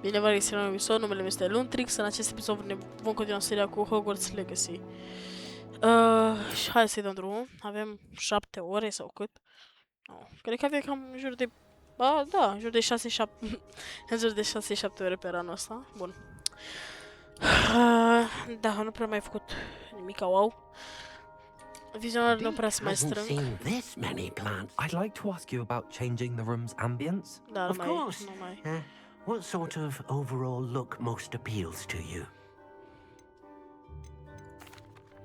Bine v-am regăsit la un episod, numele meu este Luntrix. În acest episod ne vom continua seria cu Hogwarts Legacy. Și hai să-i dăm drumul. Avem 7 ore sau cât? No, cred că avem cam în jur de... Ba, da, în jur de 6-7... în jur de 6-7 ore pe anul ăsta. Bun. Da, nu prea mai făcut nimic wow. Vizionarul nu prea se mai strâng. I'd like to ask you about changing the room's ambience. Da, Of course. nu mai... What sort of overall look most appeals to you?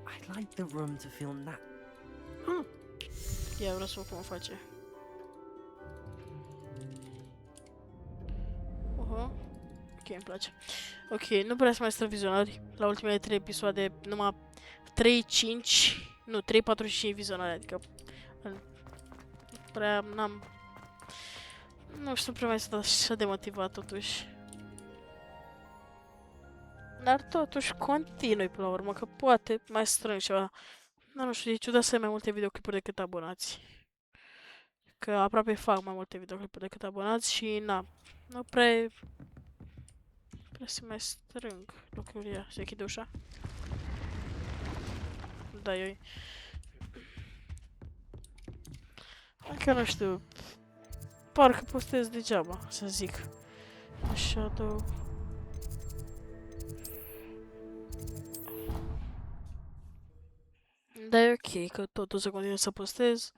I'd like the room to feel Ia, vreau să văd cum o face. Ok, îmi place. Ok, nu prea să mai strâng vizionari. La ultimele 3 episoade, numai 3, 4 și 5 vizionari, adică... Prea n-am... Nu știu prea mai sunt așa de motivat totuși. Dar totuși continui până la urmă, că poate mai strâng ceva. Dar nu știu, e ciudat să ai mai multe videoclipuri decât abonați. Că aproape fac mai multe videoclipuri decât abonați și na, nu prea se mai strâng lucrurile. Se închide ușa? Da, eu. Încă nu știu. Parcă postez degeaba, să zic. Așa, două. Da, e ok, că tot o să continui să postez.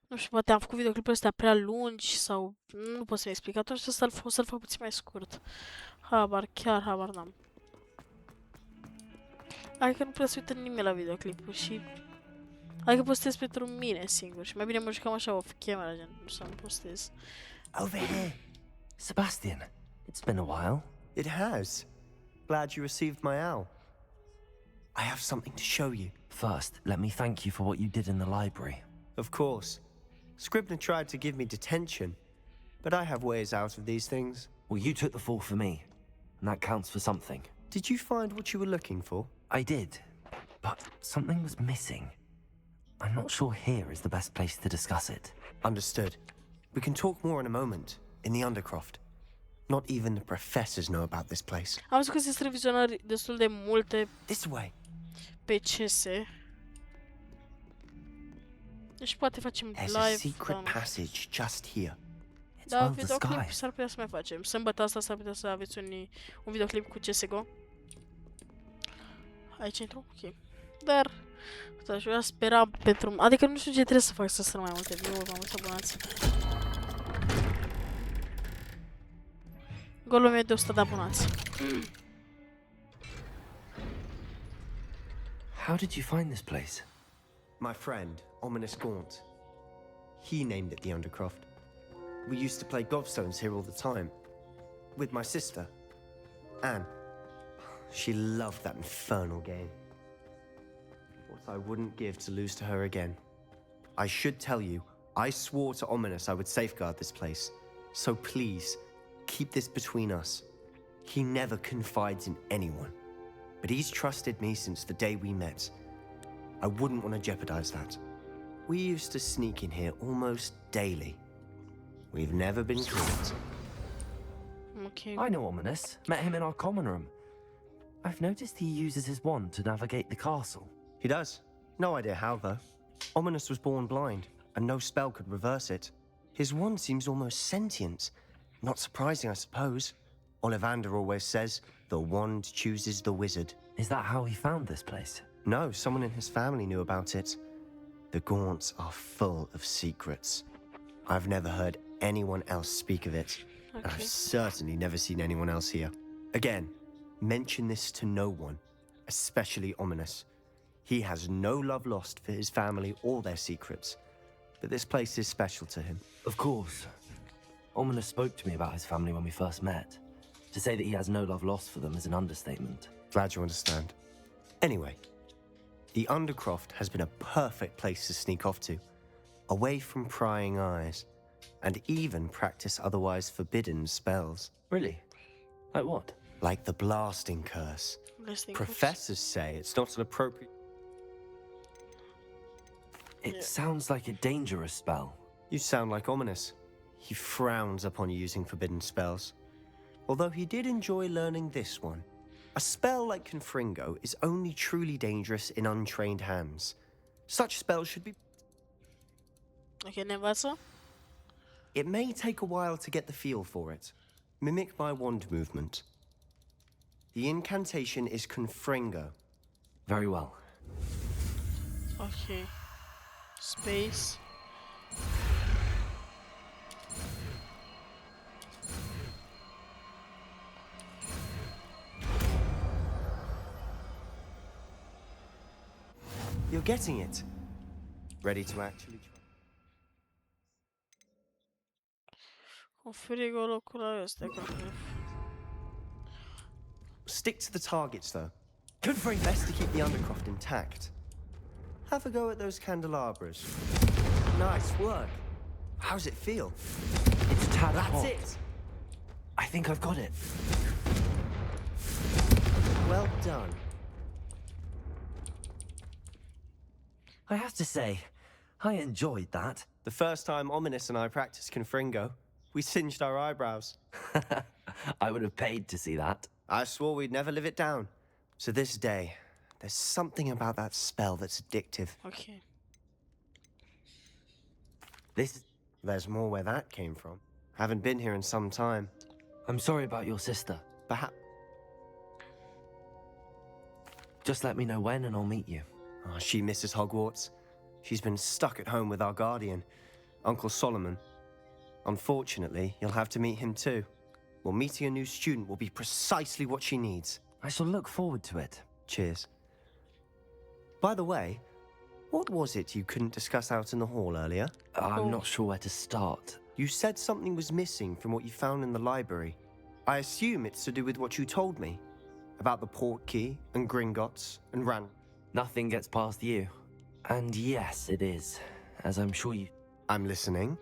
Nu știu, poate am făcut videoclipuri astea prea lungi sau... Nu pot să-mi explic, atunci o să-l fac puțin mai scurt. Chiar habar n-am. Adică nu prea se uită nimeni la videoclipuri și... Adică postez pentru mine singur și mai bine mă jucam așa off-camera, gen, nu să nu postez. Over here. Sebastian, it's been a while. It has. Glad you received my owl. I have something to show you. First, let me thank you for what you did in the library. Of course. Scribner tried to give me detention, but I have ways out of these things. Well, you took the fall for me, and that counts for something. Did you find what you were looking for? I did, but something was missing. I'm not sure here is the best place to discuss it. Understood. We can talk more in a moment, in the Undercroft. Not even the professors know about this place. Am văzut că se strâng vizionari destul de multe This way. pe CS. Deci poate facem There's live. a secret passage just here. It's Da, well videoclip disguised. s-ar putea să mai facem. Sâmbătă asta s-ar putea să aveți un videoclip cu CSGO. Aici intru? Ok. Dar... Uitați, eu speram pentru... Adică nu știu ce trebuie să fac să strâng mai multe view-uri, mai mulți abonați. Golul meu e de 100 de abonați. How did you find this place? My friend, Ominous Gaunt. He named it the Undercroft. We used to play gobstones here all the time. With my sister, Anne. She loved that infernal game. What I wouldn't give to lose to her again. I should tell you, I swore to Ominous I would safeguard this place. So please, keep this between us. He never confides in anyone. But he's trusted me since the day we met. I wouldn't want to jeopardize that. We used to sneak in here almost daily. We've never been caught. Ok. I know Ominous. Met him in our common room. I've noticed he uses his wand to navigate the castle. He does. No idea how, though. Ominous was born blind, and no spell could reverse it. His wand seems almost sentient. Not surprising, I suppose. Ollivander always says, the wand chooses the wizard. Is that how he found this place? No, someone in his family knew about it. The Gaunts are full of secrets. I've never heard anyone else speak of it. And I've certainly never seen anyone else here. Again, mention this to no one, especially Ominous. He has no love lost for his family or their secrets, but this place is special to him. Of course. Ominous spoke to me about his family when we first met. To say that he has no love lost for them is an understatement. Glad you understand. Anyway, the Undercroft has been a perfect place to sneak off to, away from prying eyes, and even practice otherwise forbidden spells. Really? Like what? Like the blasting curse. Professors say it's not an appropriate... It sounds like a dangerous spell. You sound like Ominous. He frowns upon using forbidden spells. Although he did enjoy learning this one. A spell like Confringo is only truly dangerous in untrained hands. Such spells should be... Ok, ne învață? It may take a while to get the feel for it. Mimic my wand movement. The incantation is Confringo. Very well. Ok. Space. You're getting it. Ready to actually try. Cu frigul locul ăsta, cred. Stick to the targets, though. Best to keep the Undercroft intact. Have a go at those candelabras. Nice work. How's it feel? It's tad That's hot. it. I think I've got it. Well done. I have to say, I enjoyed that. The first time Ominous and I practiced Confringo, we singed our eyebrows. I would have paid to see that. I swore we'd never live it down. So this day, there's something about that spell that's addictive. Ok. There's more where that came from. Haven't been here in some time. I'm sorry about your sister. Perhaps... Just let me know when and I'll meet you. Oh, she misses Hogwarts. She's been stuck at home with our guardian, Uncle Solomon. Unfortunately, you'll have to meet him too. Well, meeting a new student will be precisely what she needs. I shall look forward to it. Cheers. By the way, what was it you couldn't discuss out in the hall earlier? I'm not sure where to start. You said something was missing from what you found in the library. I assume it's to do with what you told me. About the port key, and Gringotts, and Ran... Nothing gets past you. And yes, it is. As I'm sure you... I'm listening.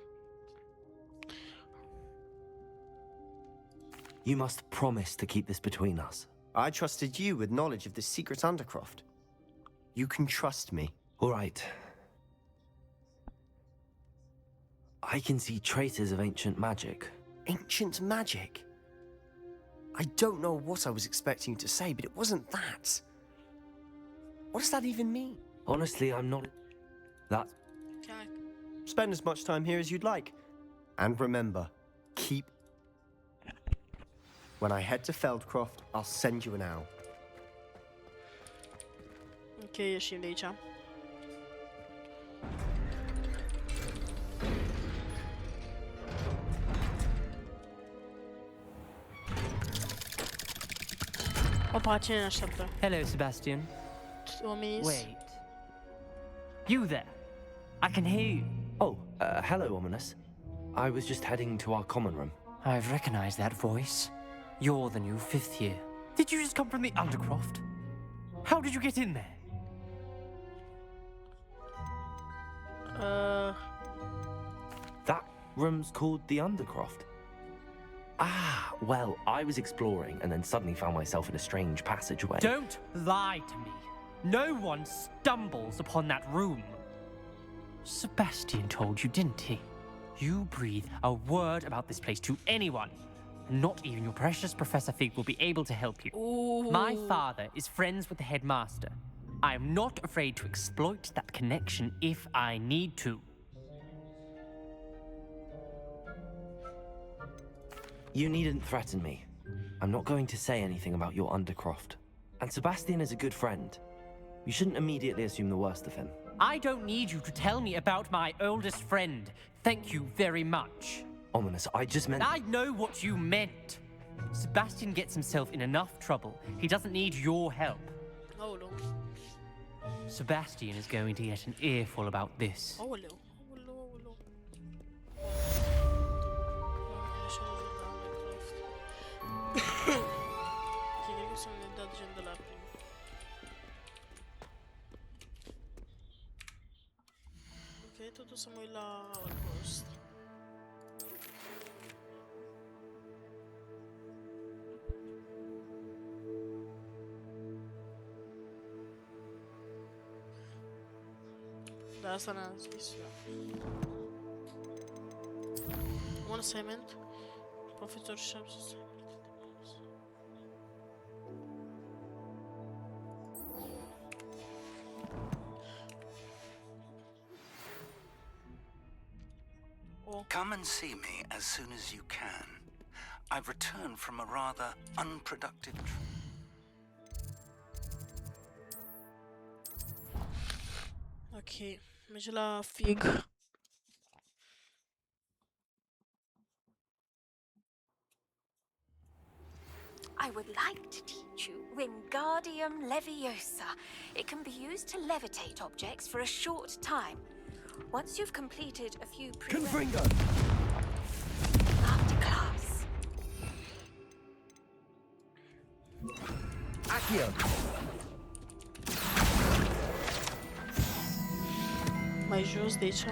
You must promise to keep this between us. I trusted you with knowledge of the secret Undercroft. You can trust me. All right. I can see traces of ancient magic. Ancient magic? I don't know what I was expecting you to say, but it wasn't that. What does that even mean? Honestly, I'm not... That... Chiar. Spend as much time here as you'd like. And remember, keep... When I head to Feldcroft, I'll send you an owl. Ok, ieșim de aici. Opa, cine ne așteaptă? Hello, Sebastian. Omis. Wait. You there? I can hear you. Oh, hello, Ominous. I was just heading to our common room. I've recognized that voice. You're the new fifth year. Did you just come from the Undercroft? How did you get in there? That room's called the Undercroft. Ah, well, I was exploring and then suddenly found myself in a strange passageway. Don't lie to me. No one stumbles upon that room. Sebastian told you, didn't he? You breathe a word about this place to anyone. Not even your precious Professor Fig will be able to help you. Ooh. My father is friends with the headmaster. I am not afraid to exploit that connection if I need to. You needn't threaten me. I'm not going to say anything about your Undercroft. And Sebastian is a good friend. You shouldn't immediately assume the worst of him. I don't need you to tell me about my oldest friend. Thank you very much. Ominous, I just meant... I know what you meant. Sebastian gets himself in enough trouble. He doesn't need your help. Aoleu. Sebastian is going to get an earful about this. Aoleu. Aoleu, aoleu. Ok, cred că să-mi dea gen de la prim. Ok, totul să mă uit la Hogwarts. Da, asta ne-am zis, da. Un assignment. Profesor Shamsus. info. Come and see me as soon as you can. I've returned from a rather unproductive trip. Ok, merge la fig. I would like to teach you Wingardium Leviosa. It can be used to levitate objects for a short time. Once you've completed a few Confringo! after class. Accio! Mai jos de aici.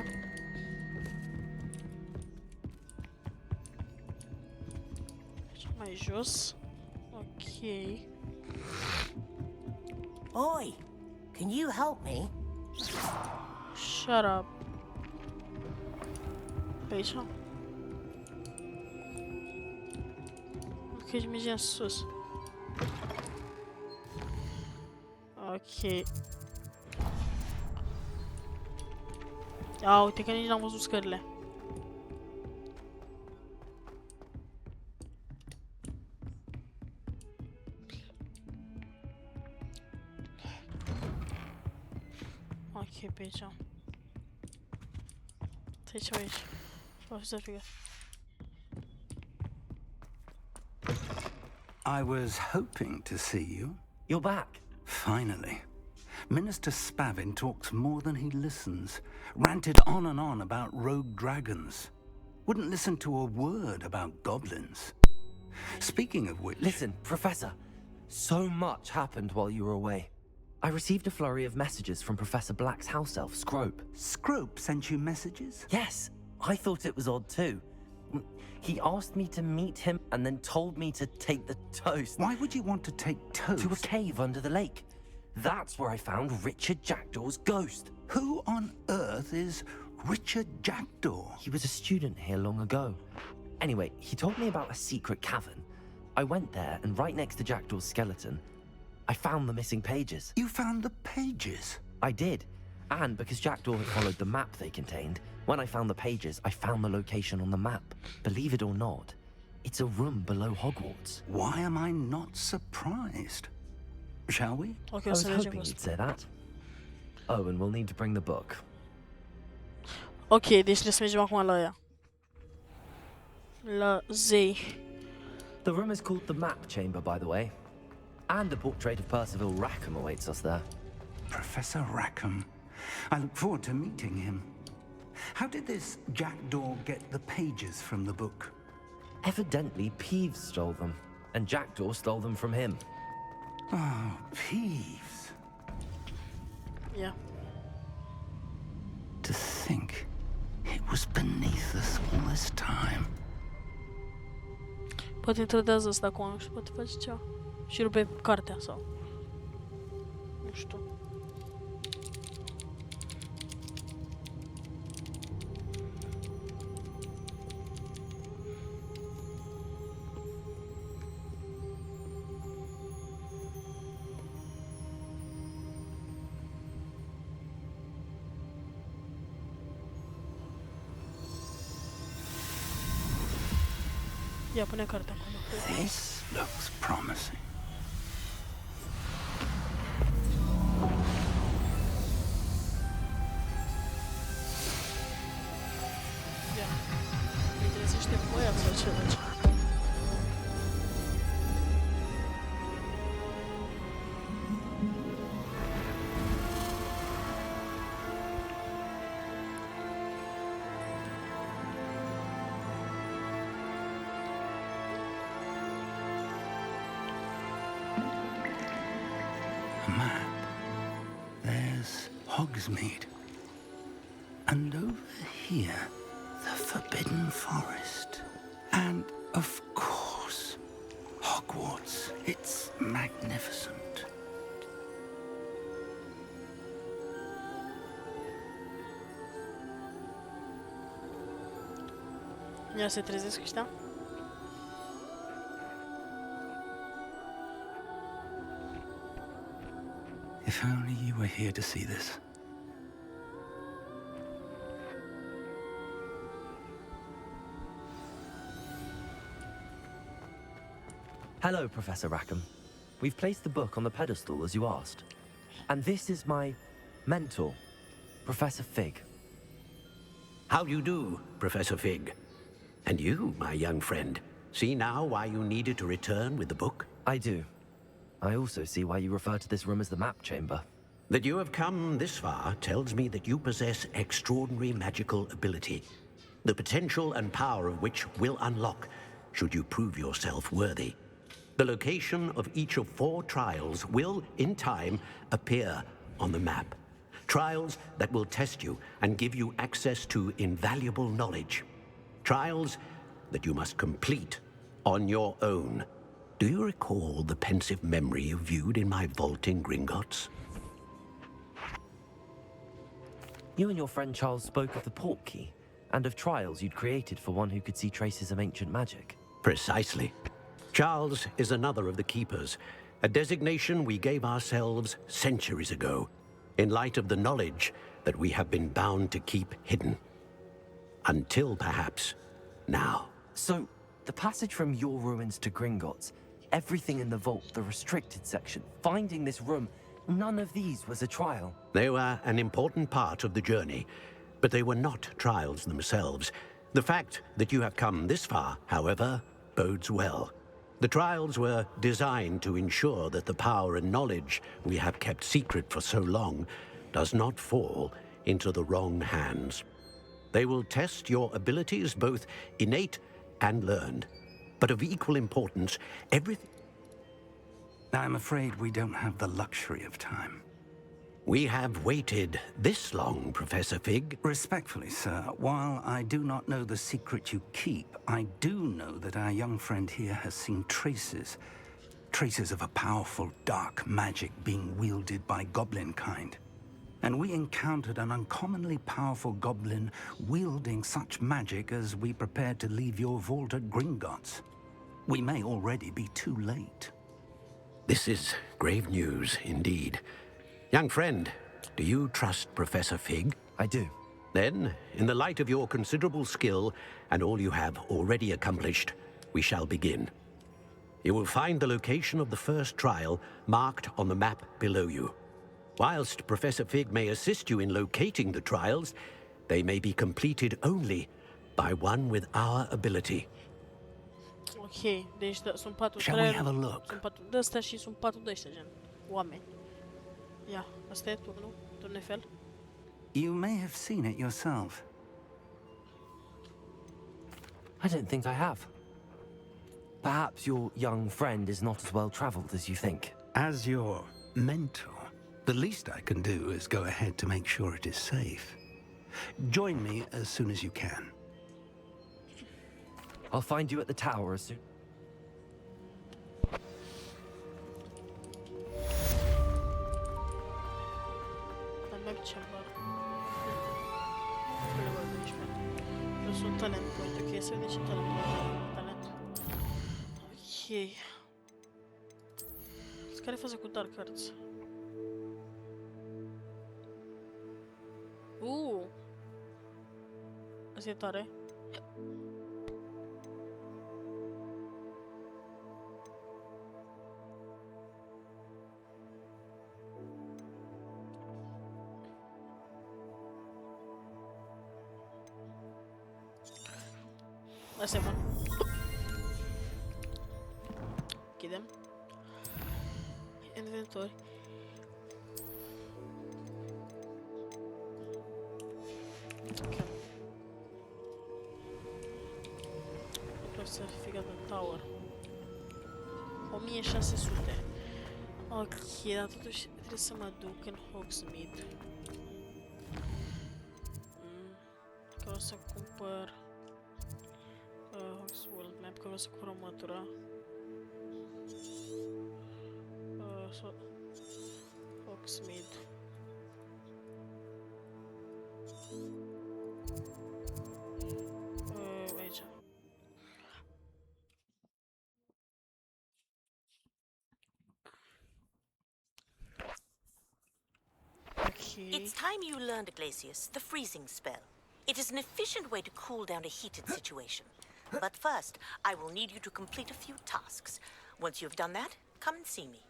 Mai jos. Ok. Oi, can you help me? Shut up. Pe aici. Ok, mergem în sus. Ok. Ia uite că nici n-am văzut scările. Ok, pe aici. Stai ce aici. Profesor Figa. I was hoping to see you. You're back. Finally. Minister Spavin talks more than he listens. Ranted on and on about rogue dragons. Wouldn't listen to a word about goblins. Speaking of which... Listen, Professor. So much happened while you were away. I received a flurry of messages from Professor Black's house elf, Scrope. Scrope sent you messages? Yes, I thought it was odd too. He asked me to meet him and then told me to take the toast Why would you want to take toast? to a cave under the lake. That's where I found Richard Jackdaw's ghost. Who on earth is Richard Jackdaw? He was a student here long ago. Anyway, he told me about a secret cavern. I went there, and right next to Jackdaw's skeleton, I found the missing pages. You found the pages? I did. And because Jackdaw had followed the map they contained, when I found the pages, I found the location on the map. Believe it or not, it's a room below Hogwarts. Why am I not surprised? Shall we? Ok, I o was să mergem hoping cu you'd asta. say that. Oh, and we'll need to bring the book. Ok, deci trebuie să mergem acum la ea. La zei. The room is called the Map Chamber, by the way. And a portrait of Percival Rackham awaits us there. Professor Rackham. I look forward to meeting him. How did this Jackdaw get the pages from the book? Evidently, Peeves stole them, and Jackdaw stole them from him. Oh, Peeves. Ia. To think it was beneath us all this time. Poate trădează asta acum și poate face ceva. Și rupe cartea sau... Nu știu. Ia, pune cartea acolo. This looks promising. Ia. Îi trezește băiat sau ceva. A map. There's Hogsmeade. And over here, the Forbidden Forest. And, of course, Hogwarts. It's magnificent. Ia se trezesc ăștia. If only you were here to see this. Hello, Professor Rackham. We've placed the book on the pedestal as you asked. And this is my mentor, Professor Fig. How do you do, Professor Fig? And you, my young friend, see now why you needed to return with the book? I do. I also see why you refer to this room as the map chamber. That you have come this far tells me that you possess extraordinary magical ability, the potential and power of which will unlock should you prove yourself worthy. The location of each of 4 trials will, in time, appear on the map. Trials that will test you and give you access to invaluable knowledge. Trials that you must complete on your own. Do you recall the pensive memory you viewed in my vault in Gringotts? You and your friend Charles spoke of the port key, and of trials you'd created for one who could see traces of ancient magic. Precisely. Charles is another of the Keepers, a designation we gave ourselves centuries ago, in light of the knowledge that we have been bound to keep hidden. Until perhaps now. So, the passage from your ruins to Gringotts, everything in the vault, the restricted section, finding this room, none of these was a trial. They were an important part of the journey, but they were not trials themselves. The fact that you have come this far, however, bodes well. The trials were designed to ensure that the power and knowledge we have kept secret for so long does not fall into the wrong hands. They will test your abilities, both innate and learned. But of equal importance, everything... I'm afraid we don't have the luxury of time. We have waited this long, Professor Fig. Respectfully, sir, while I do not know the secret you keep, I do know that our young friend here has seen traces of a powerful dark magic being wielded by goblin kind. And we encountered an uncommonly powerful goblin wielding such magic as we prepared to leave your vault at Gringotts. We may already be too late. This is grave news indeed. Young friend, do you trust Professor Fig? I do. Then, in the light of your considerable skill and all you have already accomplished, we shall begin. You will find the location of the first trial marked on the map below you. Whilst Professor Fig may assist you in locating the trials, they may be completed only by one with our ability. Ok, deci sunt 4 Shall we traiuri, have a look? sunt 4 de astea și sunt 4 de ăștia, gen oameni. Ia, asta e turnul, turnefel. You may have seen it yourself. I don't think I have. Perhaps your young friend is not as well traveled as you think. As your mentor, the least I can do is go ahead to make sure it is safe. Join me as soon as you can. I'll find you at the tower as soon. Dar map chamber. Eu sunt talent point, ok, să vedem ce talent. Ok. Care faza cu dark arts? Asta e tare. Asta e bun. Închidem. Inventori. Ok. Certificat de tower. 1600. Ok, dar totuși trebuie să mă duc în Hogsmeade. Că o să cumpăr Hogsmeade Map, că o să cumpăr o mătură. Hogsmeade. Aici. Okay. It's time you learned, Glacius, the freezing spell. It is an efficient way to cool down a heated situation. But first, I will need you to complete a few tasks. Once you've done that, come and see me.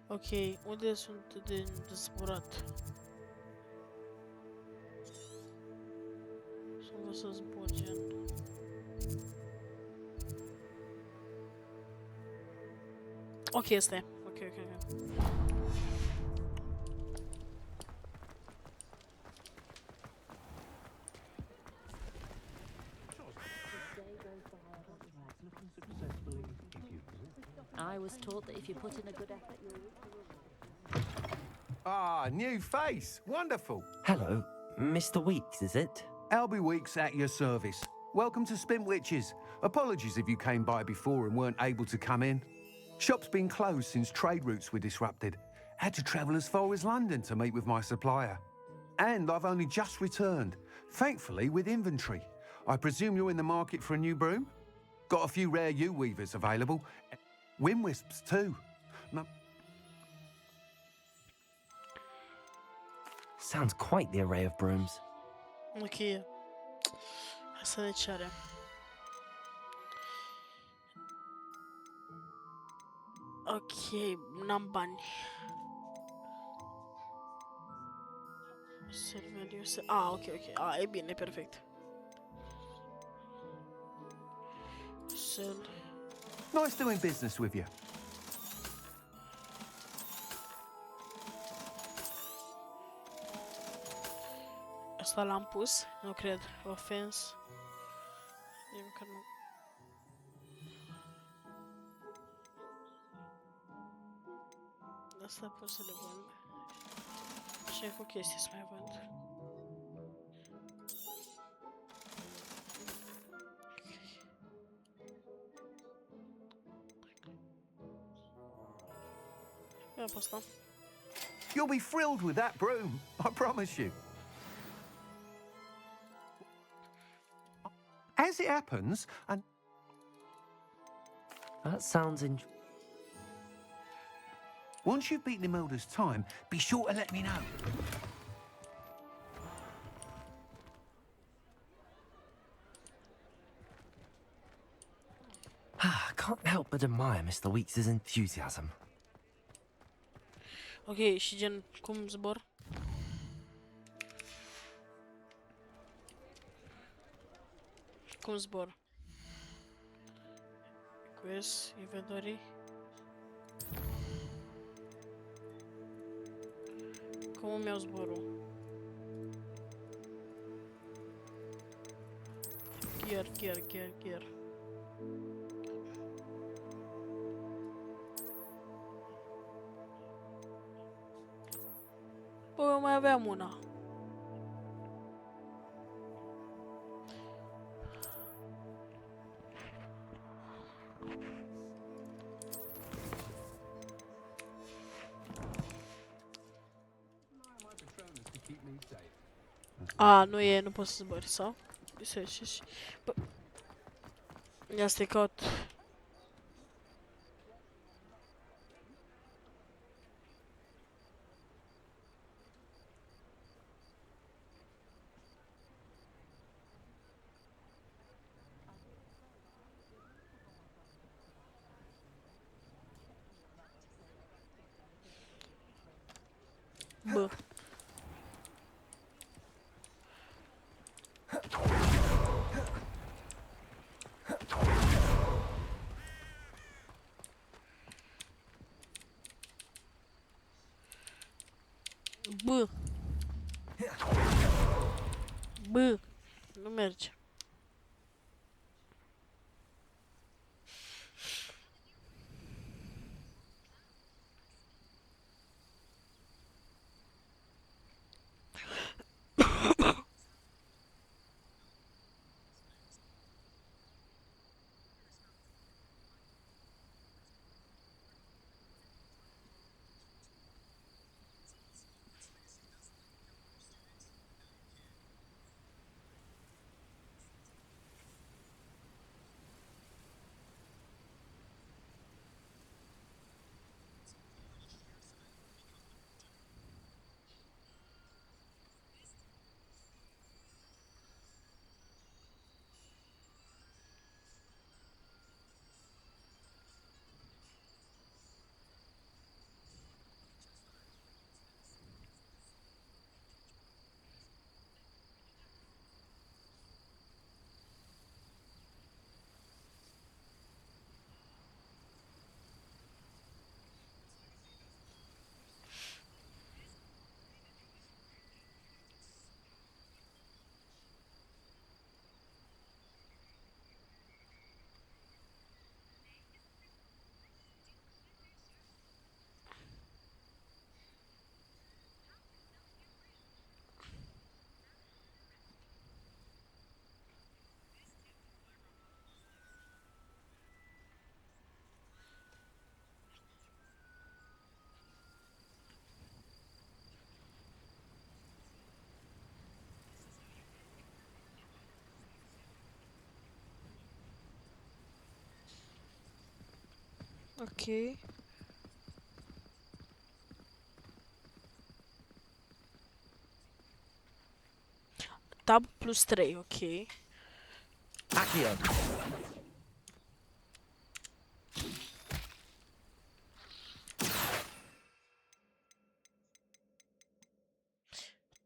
Ok, unde sunt de zburat? Să vă să zbor, gen. Ok, este. Ok. I was taught that if you put in a good effort, you'll... Ah, new face. Wonderful. Hello, Mr. Weeks, is it? Albie Weeks at your service. Welcome to Spintwitches. Apologies if you came by before and weren't able to come in. Shop's been closed since trade routes were disrupted. Had to travel as far as London to meet with my supplier. And I've only just returned, thankfully with inventory. I presume you're in the market for a new broom? Got a few rare U-weavers available. Wind wisps too. No. Sounds quite the array of brooms. Ok. Hai să ne cerem. Ok, n-am bani. Ok. E bine, perfect. Sell. Nice doing business with you. Asta l-am pus? Nu cred. Offense. E măcar nu. Asta pot să le vând. Și cu chestii să mai vând. Ia pe asta. You'll be thrilled with that broom, I promise you. As it happens, and That sounds once you've beaten Imelda's time, be sure to let me know. I can't help but admire Mr. Weeks' enthusiasm. Ok, și gen, cum zbor? Cum zbor? Quest, inventory. Cum îmi iau zborul? Gear. Bă, mai aveam una. A, nu poți să zbori, sau? Bă, ia să te caut. Bă. Bă. Nu merge. Ok. Tab plus 3, ok. Accio.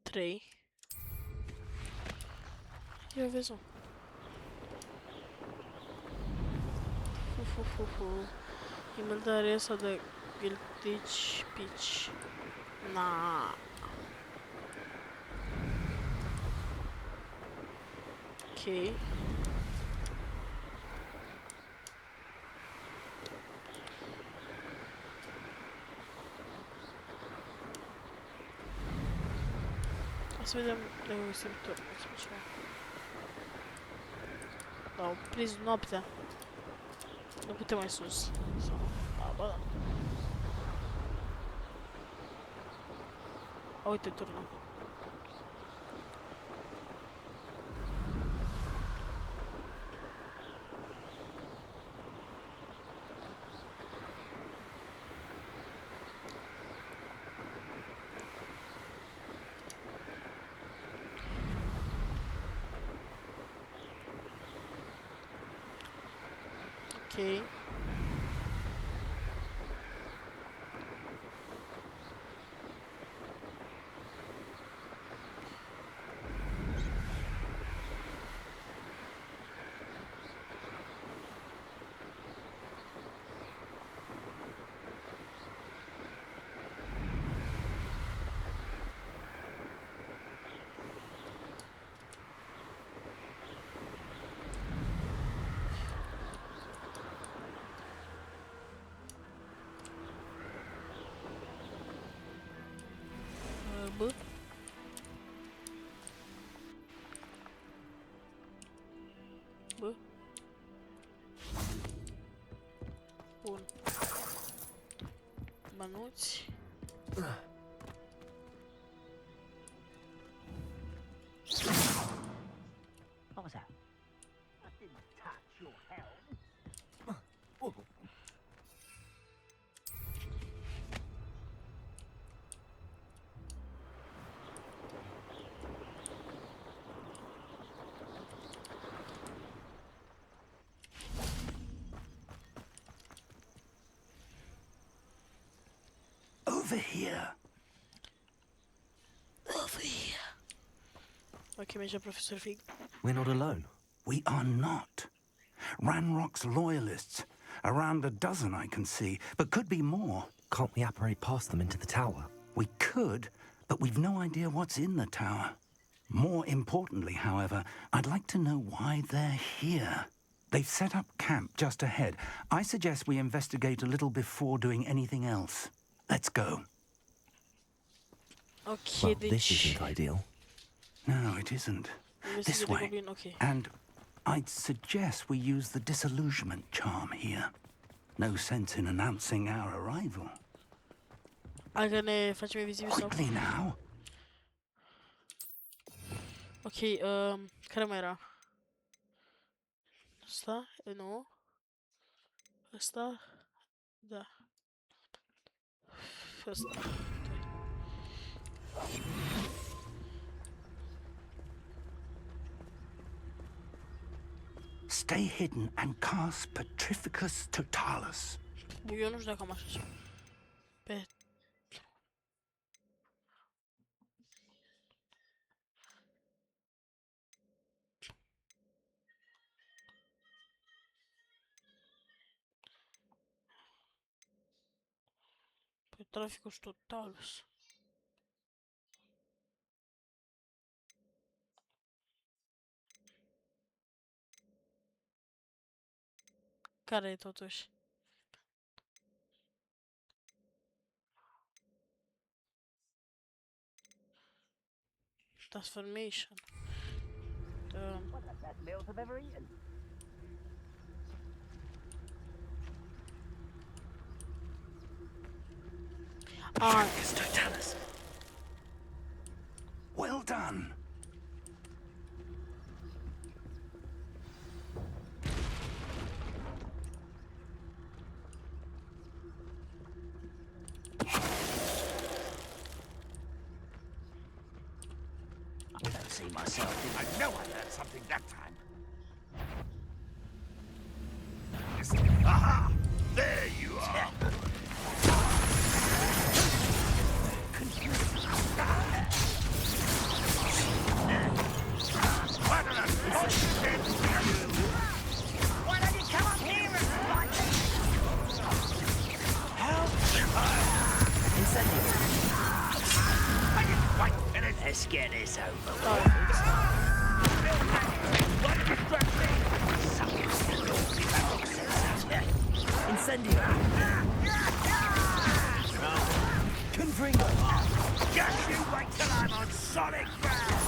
3. Eu vejo. Inventaré de Guiltich Peach. Na. Ok. Să vedem dacă găsim tot. Da, au prins noaptea. Nu putem mai sus. Sau... Da, ba da. A, uite turnul. Ok. B. B. Bun. Bănuți. What was that? I didn't touch your helm. Over here. Over here. Ok, merge Profesor Fig. We're not alone. We are not. Ranrock's loyalists. Around a dozen I can see, but could be more. Can't we apparate past them into the tower? We could, but we've no idea what's in the tower. More importantly, however, I'd like to know why they're here. They've set up camp just ahead. I suggest we investigate a little before doing anything else. Let's go. Ok, Well, deci... this isn't ideal. No, it isn't. This way. Ok. And I'd suggest we use the disillusionment charm here. No sense in announcing our arrival. Hai că ne facem invizibil sau... Quickly now. Ok, care mai era? Asta? Nu. Asta? Da. Asta. Stay hidden and cast Petrificus Totalus. Eu nu știu dacă am așa ceva. Pe... Petrificus Totalus. Care e totuși? Transformation. What's the best meals I've ever eaten? Petrificus Totalus. Well done. myself. I know I learned something that time. Aha! There you are! Why don't you come up here and fight me? Help! Incendio. I didn't quite finish. Let's get this over with. What distract me? Incendio. Confringo. Just you wait till I'm on solid ground.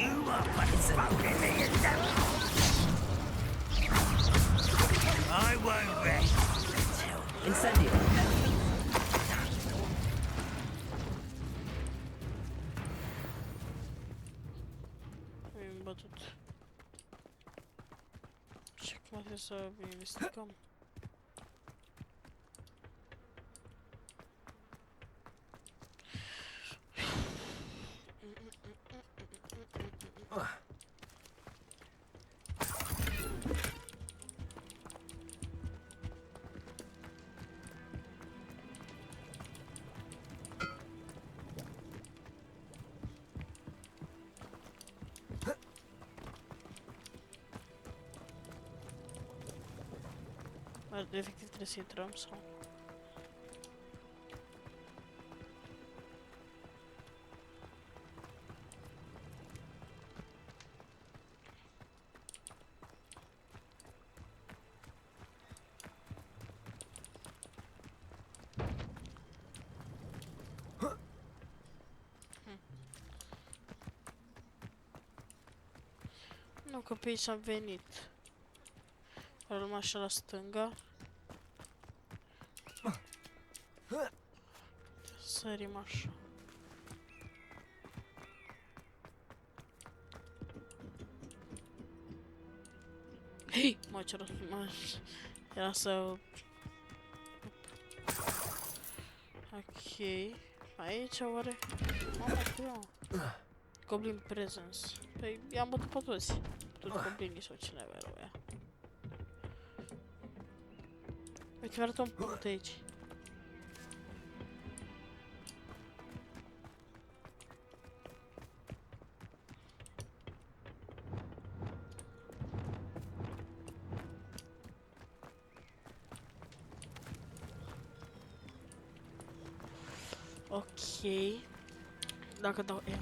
You are but fucking me, you devil. I won't rest. Incendio. Mi-am bătut. Și acum trebuie să investigăm. Efectiv trebuie să intrăm sau... Nu, că pe aici am venit. Luăm așa la stânga. Sărim așa. Hei! Mă, ce rost, era să... Ok. Aici oare? Mamă, ce Goblin Presence. Păi, i-am bătut pe toți. Toți goblinii sau cine erau ea. Uite, mi-arătă un punct aici. Ok. Dacă dau E.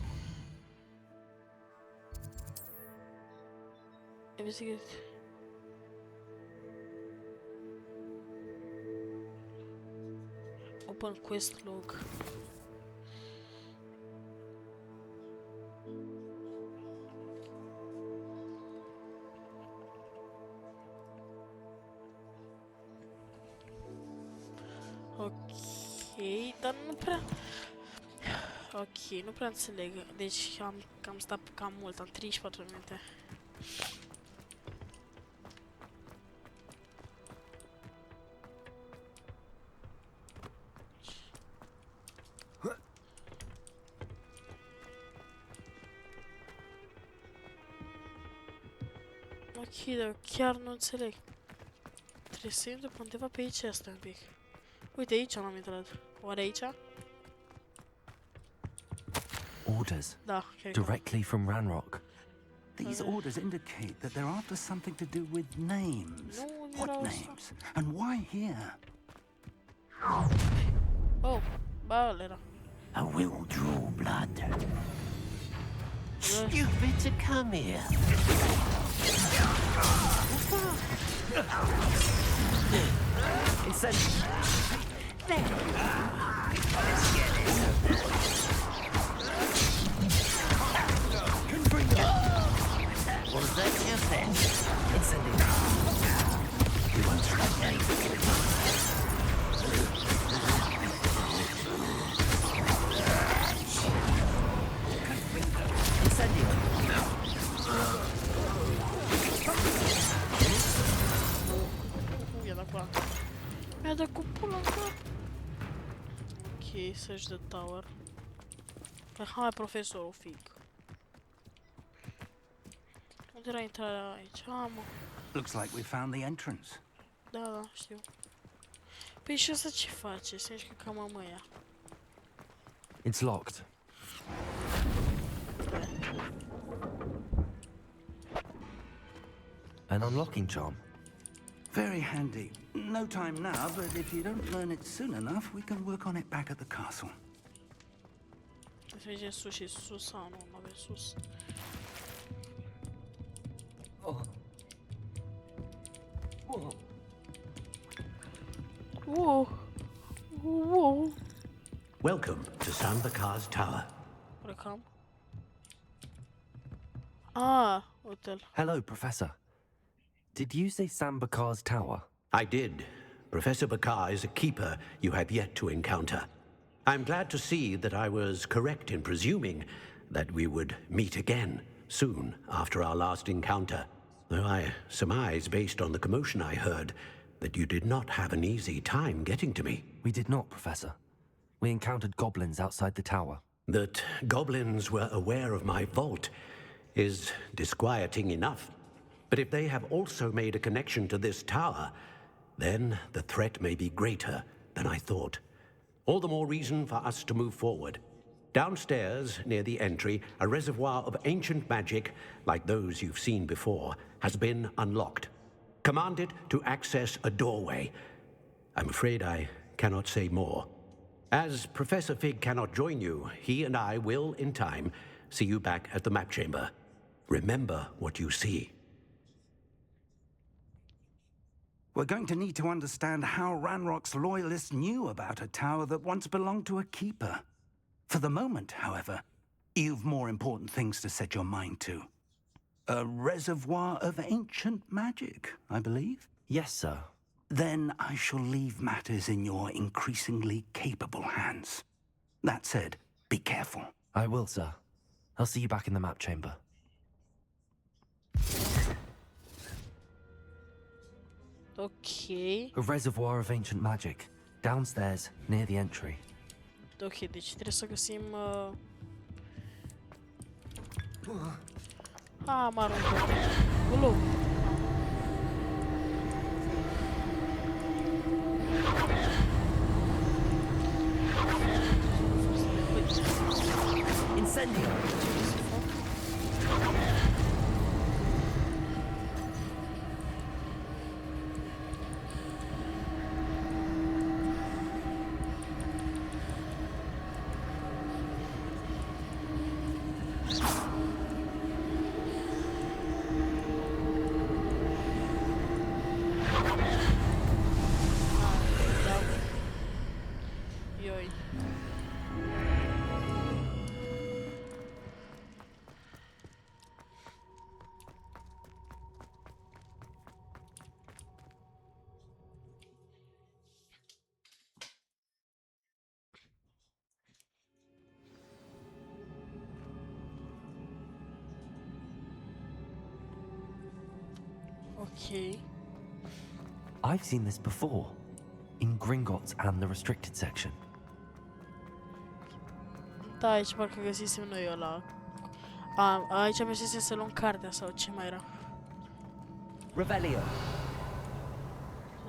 Investigate. Open quest log. Ok, dar nu prea... Ok, nu prea înțeleg. Deci am stat cam mult, am 34 minute. Ok, dar chiar nu înțeleg. Trebuie să intru pe undeva pe aici asta un pic. Uite, aici n-am intrat. Oare aici? Orders. Da, cred că. Directly from Ranrock. These orders indicate that they're after something to do with names. What names? And why here? Oh, ba, ăla era. I will draw blood. Stupid to come here. Incendio. What was that you said? Incendio. You want to try me? Incendio. Mi-a dat cu ala. Mi-a dat cu pula în cap. Ok, search the tower. Păi hai, profesorul, fig. Unde era intrarea aici? Mă. Looks like we found the entrance. Da, știu. Păi și ăsta ce face? Se mișcă ca mămăia. It's locked. An unlocking charm. Very handy. No time now, but if you don't learn it soon enough, we can work on it back at the castle. Să mergem sus și sus sau nu? Nu avem sus. Wow. Wow. Welcome to Sambakar's Tower. Welcome. Ah, uite-l. Hello, Professor. Did you say Sambakar's Tower? I did. Professor Bakar is a keeper you have yet to encounter. I'm glad to see that I was correct in presuming that we would meet again soon after our last encounter, though I surmise, based on the commotion I heard, that you did not have an easy time getting to me. We did not, Professor. We encountered goblins outside the tower. That goblins were aware of my vault is disquieting enough. But if they have also made a connection to this tower, then the threat may be greater than I thought. All the more reason for us to move forward. Downstairs, near the entry, a reservoir of ancient magic, like those you've seen before, has been unlocked. Command it to access a doorway. I'm afraid I cannot say more. As Professor Fig cannot join you, he and I will, in time, see you back at the map chamber. Remember what you see. We're going to need to understand how Ranrock's loyalists knew about a tower that once belonged to a keeper. For the moment, however, you've more important things to set your mind to. A reservoir of ancient magic, I believe? Yes, sir. Then I shall leave matters in your increasingly capable hands. That said, be careful. I will, sir. I'll see you back in the map chamber. Ok. A reservoir of ancient magic. Downstairs, near the entry. Ok, deci trebuie să găsim... mă arunc. Ulu. Incendio! Ioi. Okay. I've seen this before. In Gringotts and the restricted section. Da, aici parcă găsisem noi ăla. Aici mergesem să luăm cartea sau ce mai era. Revelio.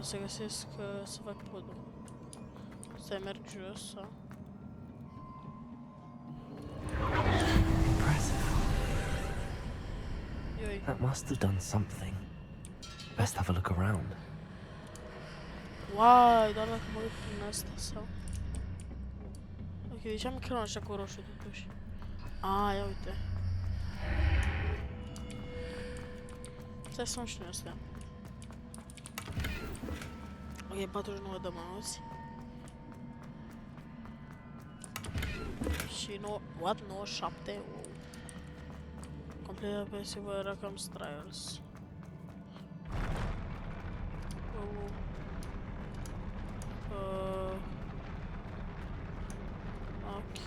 Să găsesc, să fac podul. Să merg jos sau... Impressive. Ioi. That must have done something. Best have a look around. Uai, doar dacă mă uit prin asta sau... Ok, deci am creat așa cu roșu totuși. Ia uite. Stai să și noi astea. Ok, 49 de mănuți. Și 9... What? 97? Wow. Completed Passive Rackham's Trials.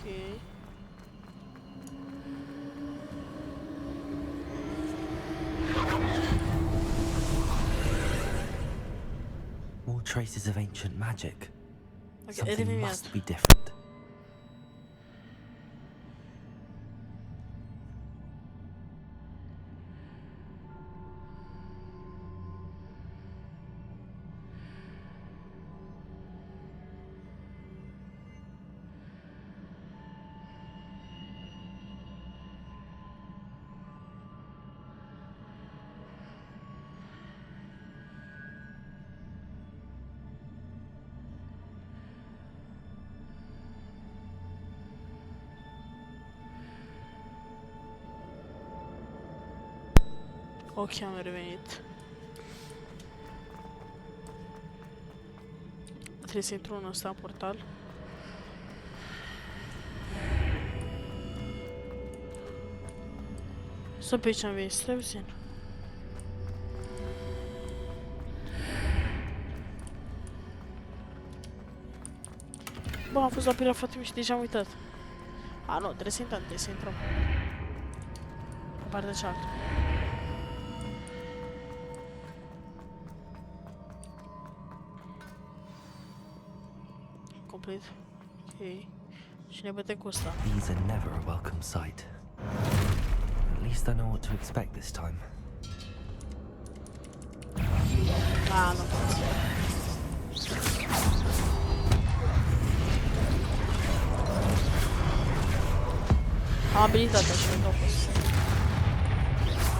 Okay. More traces of ancient magic. Okay, Something must must be different. Ok, am revenit. Trebuie să intru în ăsta, în portal. Să pe aici am venit, stai puțin. Bă, am fost la Pira Fatim și deja am uitat. A, nu, trebuie să intrăm. În partea cealaltă. Complet. Ok. Și ne bătem cu ăsta. These are never a welcome sight. At least I know what to expect this time. Ah, nu pot. Am abilitatea și nu pot.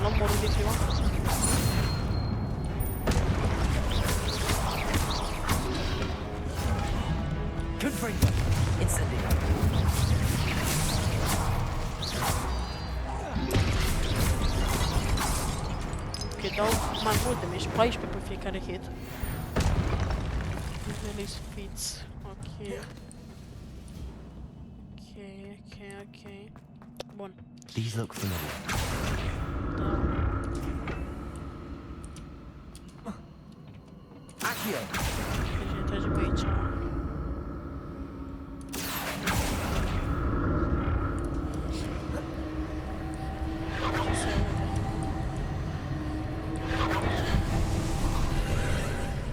Nu am murit de prima. Confringo! Incendio! Ok, dau mai multe, mi-ești 14 pe fiecare hit. Release feats. Ok. Ok. Bun. These look familiar. Da. Accio! Deci ne tragem aici.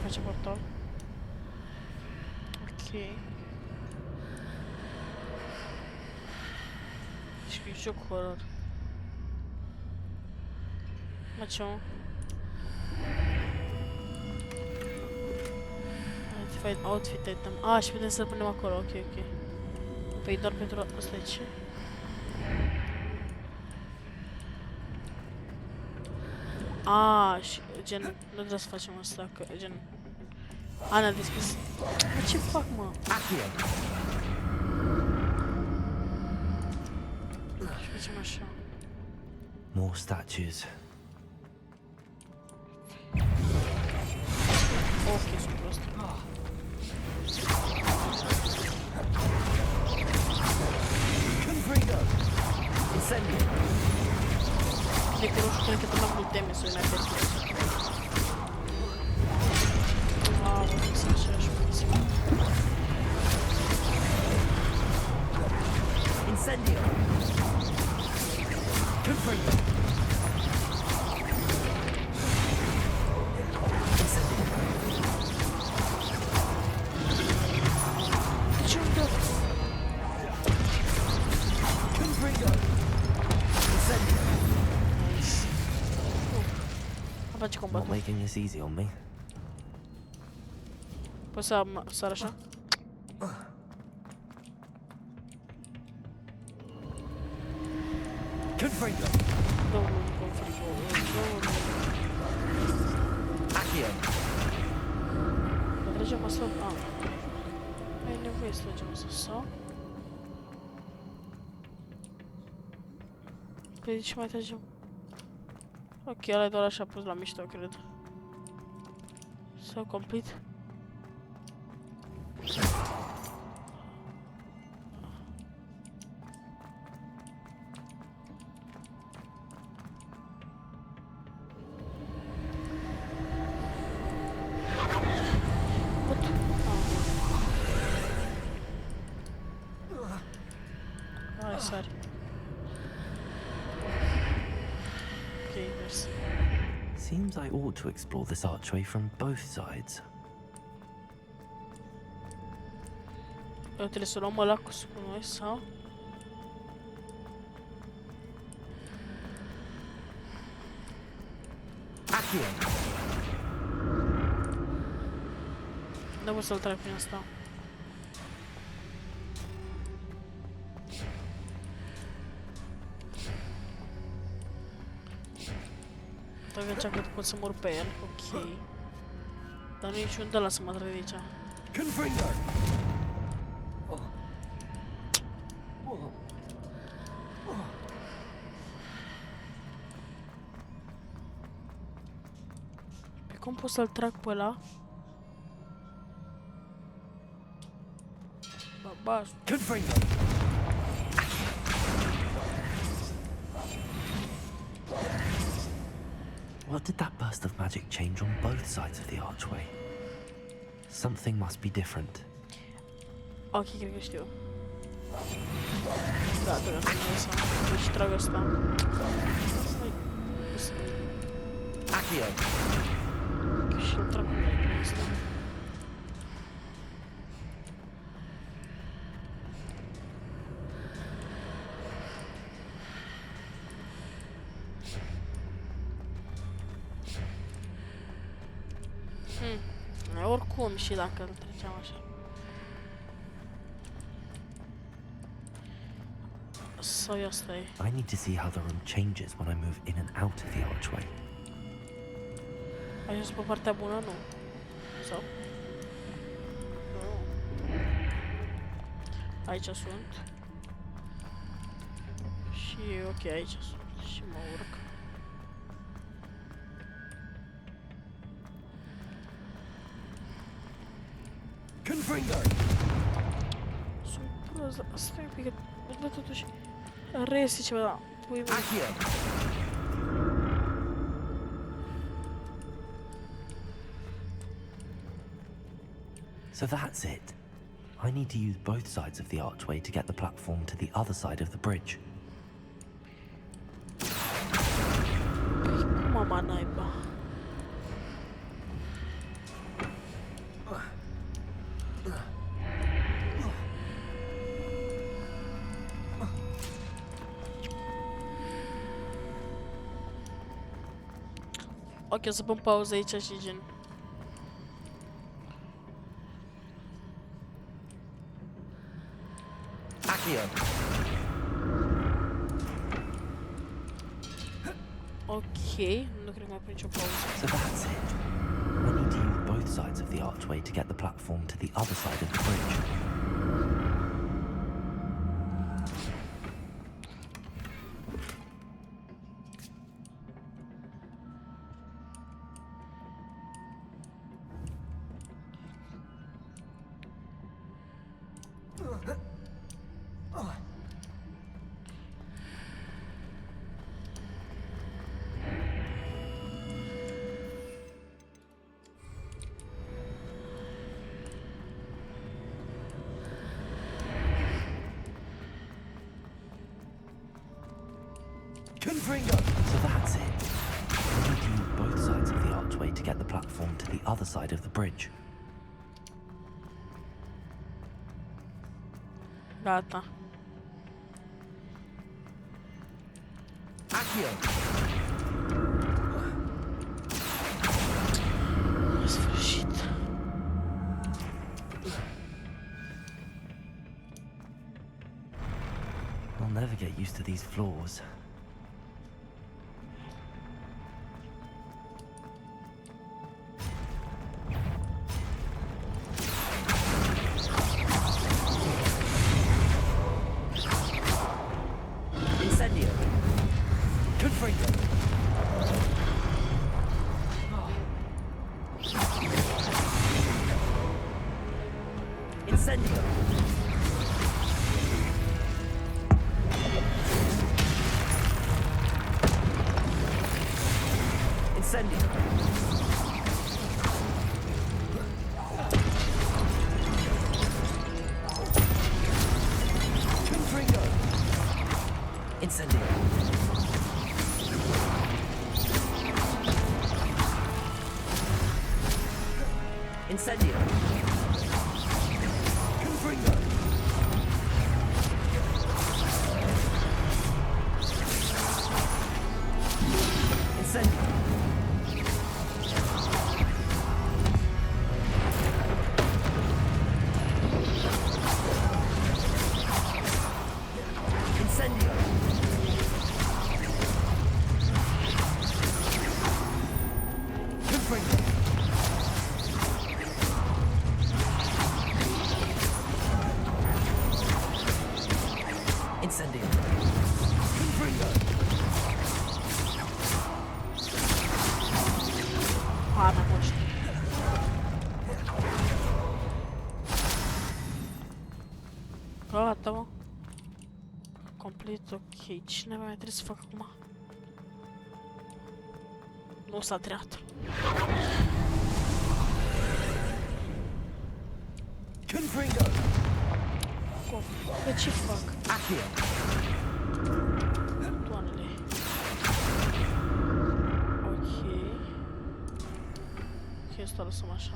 Face portal. Ok. Acho que jogo horror. Machão. Outfit item. Ah, și putem să-l punem acolo, ok. Păi doar pentru asta de ce? Ah, și gen, nu trebuie să facem asta, că gen... A, ne-a deschis. Mă, ce fac, mă? Și facem așa. More statues. Ok, sunt prost. Confringo! Incendio! Cred că nu știu, cred că tot mai mult teme să-i mai perfiez. Ah, vă să așa și puțin. Incendio! Confringo! Not making this easy on me. Poți să sar așa? Confringo! Domnul Confringo. Accio! Mă tragem asta? Ah. Nu e nevoie să tragem asta, sau? Păi de ce mai tragem? Ok, ăla e doar așa pus la mișto, cred. So complete. What? Hai, sari. Ok, mersi. Seems I ought to explore this archway from both sides. Eu trebuie să luăm ăla cu noi, sau? Accio! Nu pot să-l trag prin asta. Dacă cea că pot să mor pe el, ok. Dar nu e niciun de ăla să mă trag de aici. Confringo! cum pot să-l trag pe ăla? Baba. What did that burst of magic change on both sides of the archway? Something must be different. Ok, cred că știu. Da, trebuie să mă lăsăm. Deci trag ăsta. Accio! Și-l trag cu mine ăsta. Oricum și dacă îl treceam așa. Sau asta e. I need to see how the room changes when I move in and out of the archway. Ai ajuns pe partea bună? Nu. Sau? Nu. Aici sunt. Și ok, aici sunt. Și mă urc. Confringo! Sunt prost, dar stai un pic, că bă, totuși resti ceva, da. Pui mine. So that's it. I need to use both sides of the archway to get the platform to the other side of the bridge. Păi, mama naiba. Ok, o să pun pauză aici și gen. Ok, nu cred că mai pun nicio pauză. So that's it. I need to use both sides of the archway to get the platform to the other side of the bridge. So that's it. I need to use both sides of the archway to get the platform to the other side of the bridge. Gata. În sfârșit. I'll never get used to these floors. Gata, mă. Complete, ok. Cine mai trebuie să fac acum? Nu s-a treat. Bă, ce fac? Doamnele. Ok. Ok, asta lăsăm așa.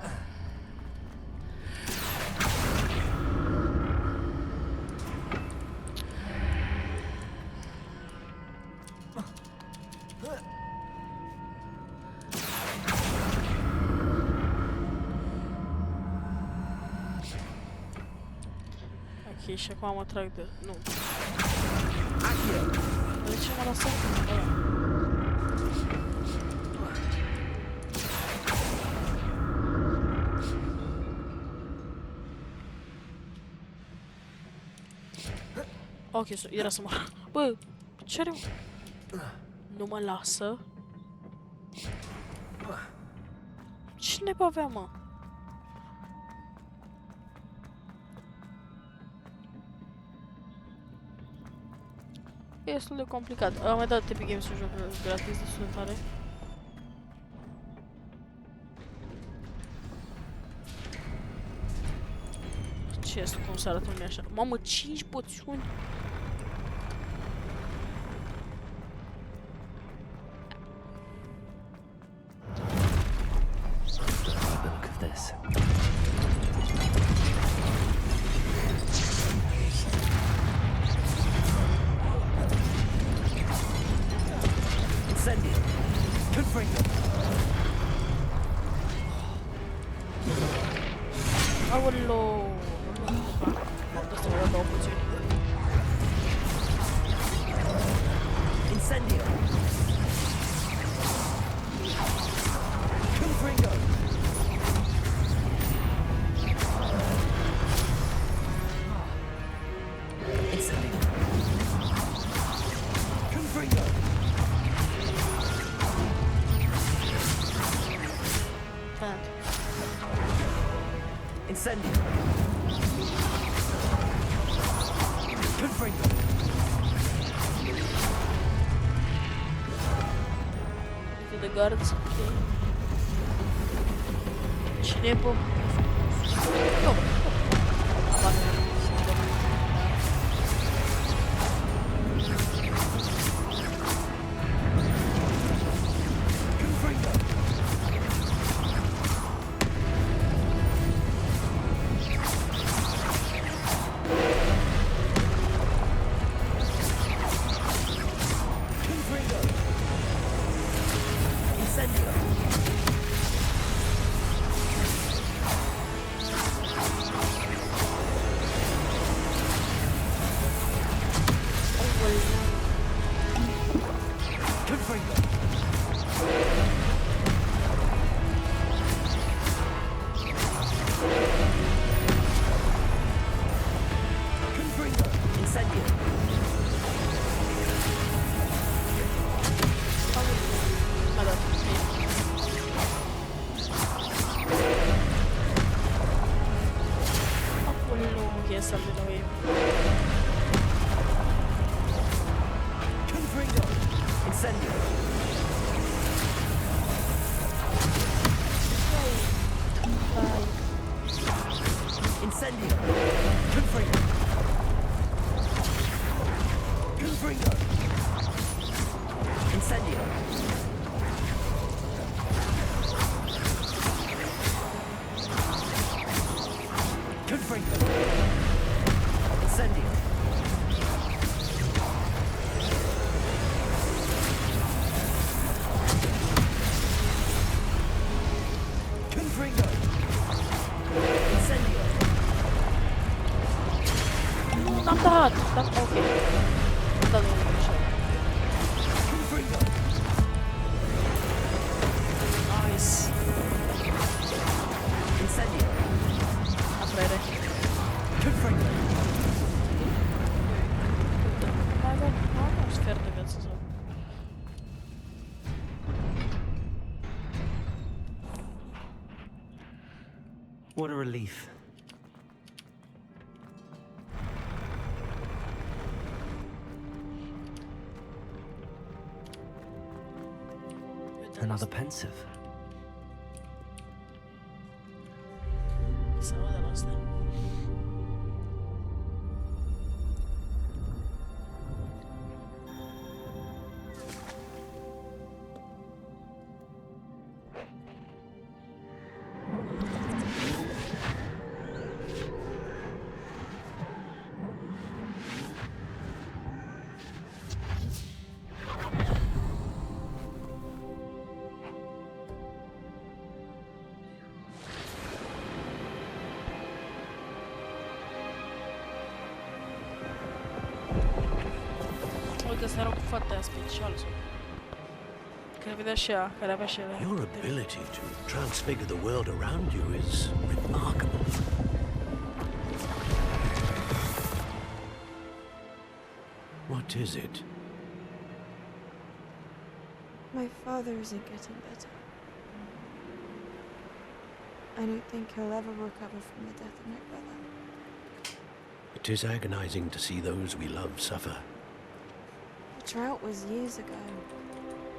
Ok, și acum mă trag de... Nu. De ce mă lasă? Ăla. Ok, era să mă... Bă, ce are? Nu mă lasă? Ce neba avea, mă? E destul de complicat. Am mai dat Epic Games un joc gratis destul de tare. Ce este? Cum să arată lumea așa? Mamă, 5 poțiuni! Look of this. Incendio. Confringo. Aoleo! Asta mi-a dat două poțiuni. Incendio. Confringo. Incendio. Confringo. Plant. Incendio. Confringo. De guards, ok. Cine e, bă? Nu, bă. What a relief. Another pensive. Să audă la asta. Uite, să arăt cu fata aia specială. Că vedea și ea, care avea și ele. Your ability to transfigure the world around you is remarkable. What is it? My father isn't getting better. I don't think he'll ever recover from the death of my brother. It is agonizing to see those we love suffer. The drought was years ago,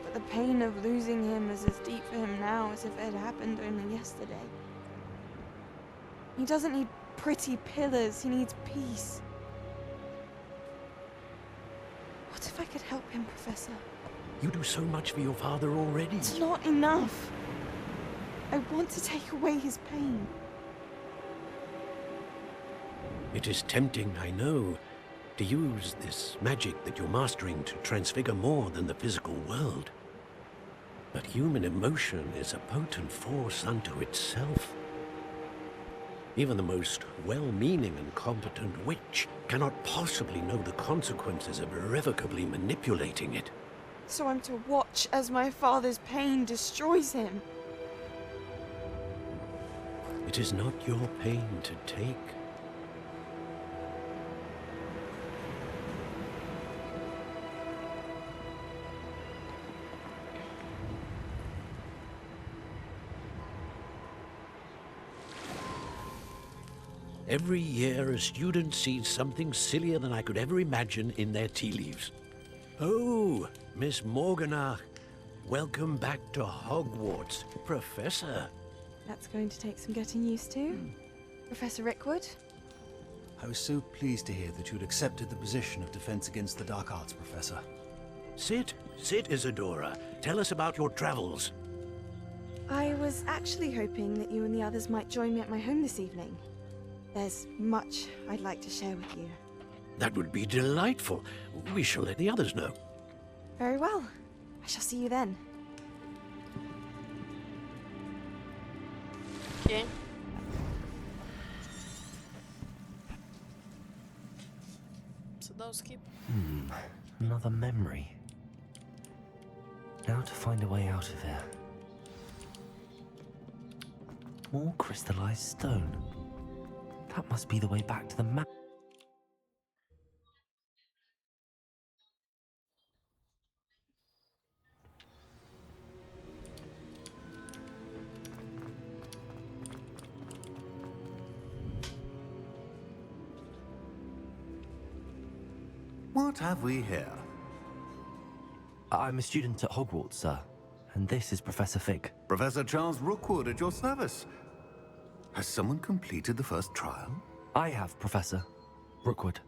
but the pain of losing him is as deep for him now as if it had happened only yesterday. He doesn't need pretty pillars, he needs peace. What if I could help him, Professor? You do so much for your father already. It's not enough. I want to take away his pain. It is tempting, I know, to use this magic that you're mastering to transfigure more than the physical world. But human emotion is a potent force unto itself. Even the most well-meaning and competent witch cannot possibly know the consequences of irrevocably manipulating it. So I'm to watch as my father's pain destroys him. It is not your pain to take. Every year, a student sees something sillier than I could ever imagine in their tea leaves. Oh, Miss Morganach, welcome back to Hogwarts, Professor. That's going to take some getting used to. Professor Rickwood? I was so pleased to hear that you'd accepted the position of Defense Against the Dark Arts, Professor. Sit, Isadora. Tell us about your travels. I was actually hoping that you and the others might join me at my home this evening. There's much I'd like to share with you. That would be delightful. We shall let the others know. Very well. I shall see you then. Okay. Să dau skip. Another memory. Now to find a way out of here. More crystallized stone. That must be the way back to the map. What have we here? I'm a student at Hogwarts, sir. And this is Professor Fig. Professor Charles Rookwood at your service. Has someone completed the first trial? I have, Professor Rookwood.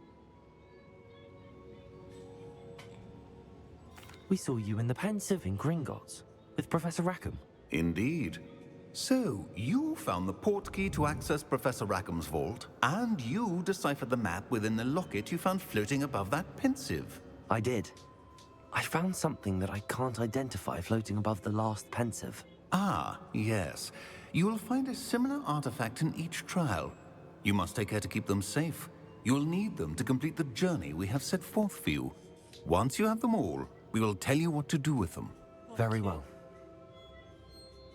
We saw you in the Pensive in Gringotts with Professor Rackham. Indeed. So, you found the portkey to access Professor Rackham's vault, and you deciphered the map within the locket you found floating above that Pensive. I did. I found something that I can't identify floating above the last Pensive. Ah, yes. You will find a similar artifact in each trial. You must take care to keep them safe. You will need them to complete the journey we have set forth for you. Once you have them all, we will tell you what to do with them. Very well.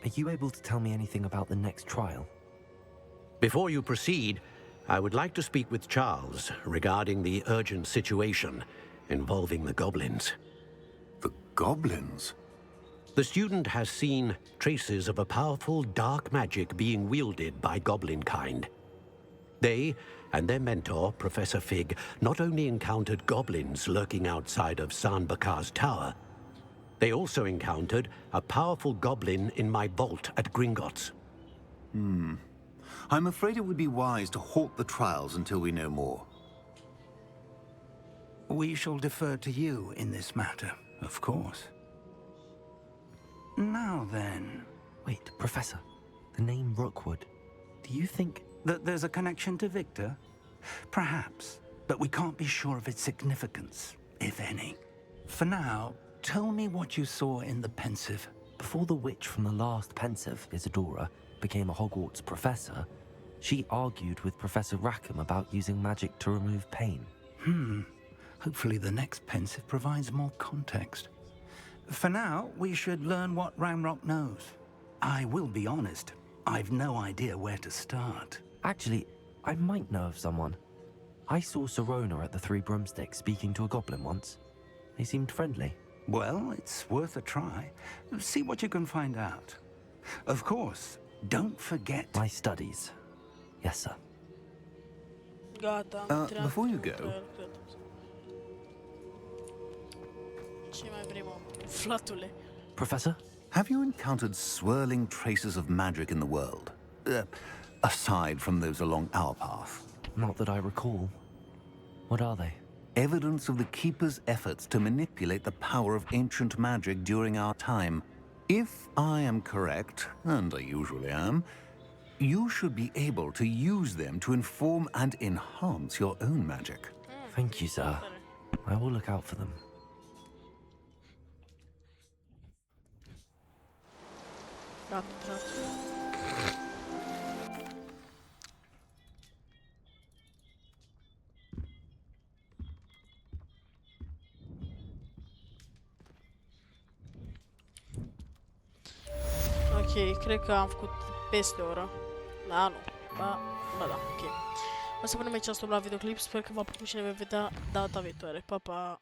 Are you able to tell me anything about the next trial? Before you proceed, I would like to speak with Charles regarding the urgent situation involving the goblins. The goblins? The student has seen traces of a powerful dark magic being wielded by goblin kind. They and their mentor, Professor Fig, not only encountered goblins lurking outside of San Bakar's tower, They also encountered a powerful goblin in my vault at Gringotts. I'm afraid it would be wise to halt the trials until we know more. We shall defer to you in this matter, of course. Now then... Wait, Professor. The name Rookwood. Do you think... that there's a connection to Victor? Perhaps, but we can't be sure of its significance, if any. For now, tell me what you saw in the pensive. Before the witch from the last pensive, Isadora, became a Hogwarts professor, she argued with Professor Rackham about using magic to remove pain. Hopefully the next pensive provides more context. For now, we should learn what Ramrock knows. I will be honest, I've no idea where to start. Actually, I might know of someone. I saw Sirona at the Three Broomsticks speaking to a goblin once. They seemed friendly. Well, it's worth a try. See what you can find out. Of course, don't forget... My studies. Yes, sir. Gata, Before you go... Ce mai vrem, flatule? Professor? Have you encountered swirling traces of magic in the world? Aside from those along our path? Not that I recall. What are they? Evidence of the Keeper's efforts to manipulate the power of ancient magic during our time. If I am correct, and I usually am, you should be able to use them to inform and enhance your own magic. Thank you, sir. I will look out for them. Ok, cred că am făcut peste o oră. Da, nu. Ba da, ok. O să punem aici stop la videoclip, sper că v-a plăcut și ne vom vedea data viitoare. Pa, pa!